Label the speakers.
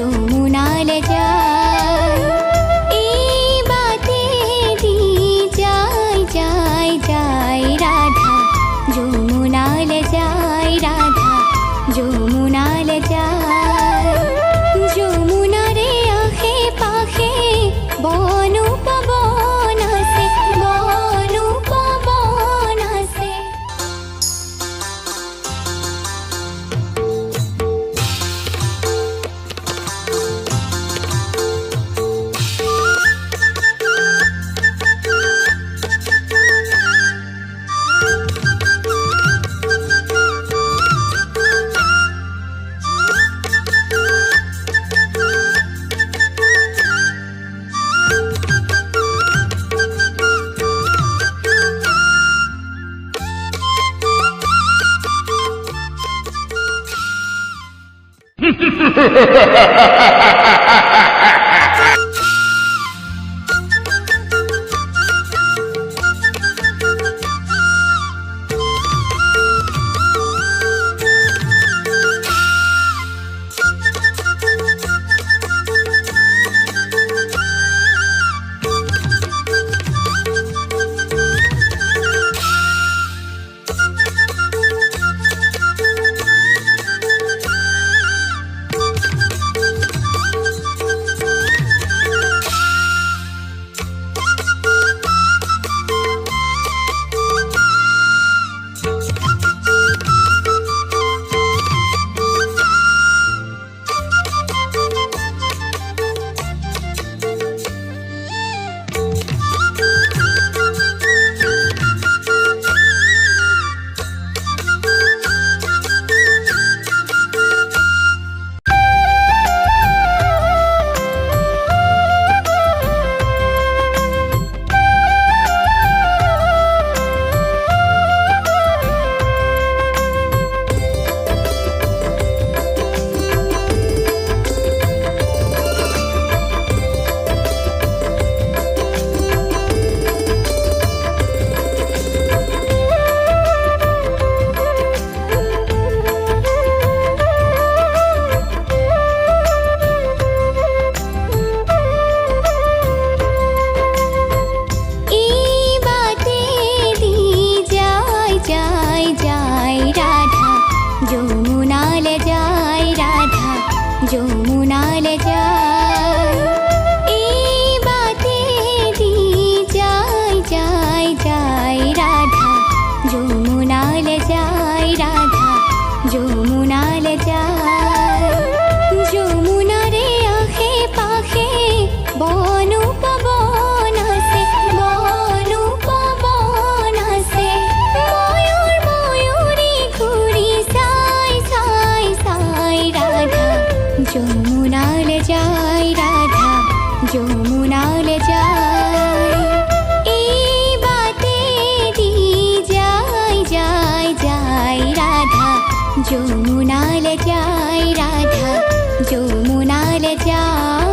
Speaker 1: যমুনালে যায় এই বাতে দি যায় যায় যায় রাধা যমুনালে যায় রাধা যমুনালে যায় যমুনারে আখে পাখে বনু পবন আছে বনু পবন আছে যমুনালে যায় রাধা যমুনালে যায় এই বাতে দি যায় যায় যায় রাধা যমুনালে যায় রাধা যমুনালে যায় যমুনারে আখে পাখে বনু পবন আছে বনু পবন আছে ময়ূর ময়ূরী ঘুরি সাই সাই সাই রাধা যমুনালে যায় রাধা যমুনালে যায় এই বাতে দি যায় যায় যায় রাধা যমুনালে যায় রাধা যমুনালে যায়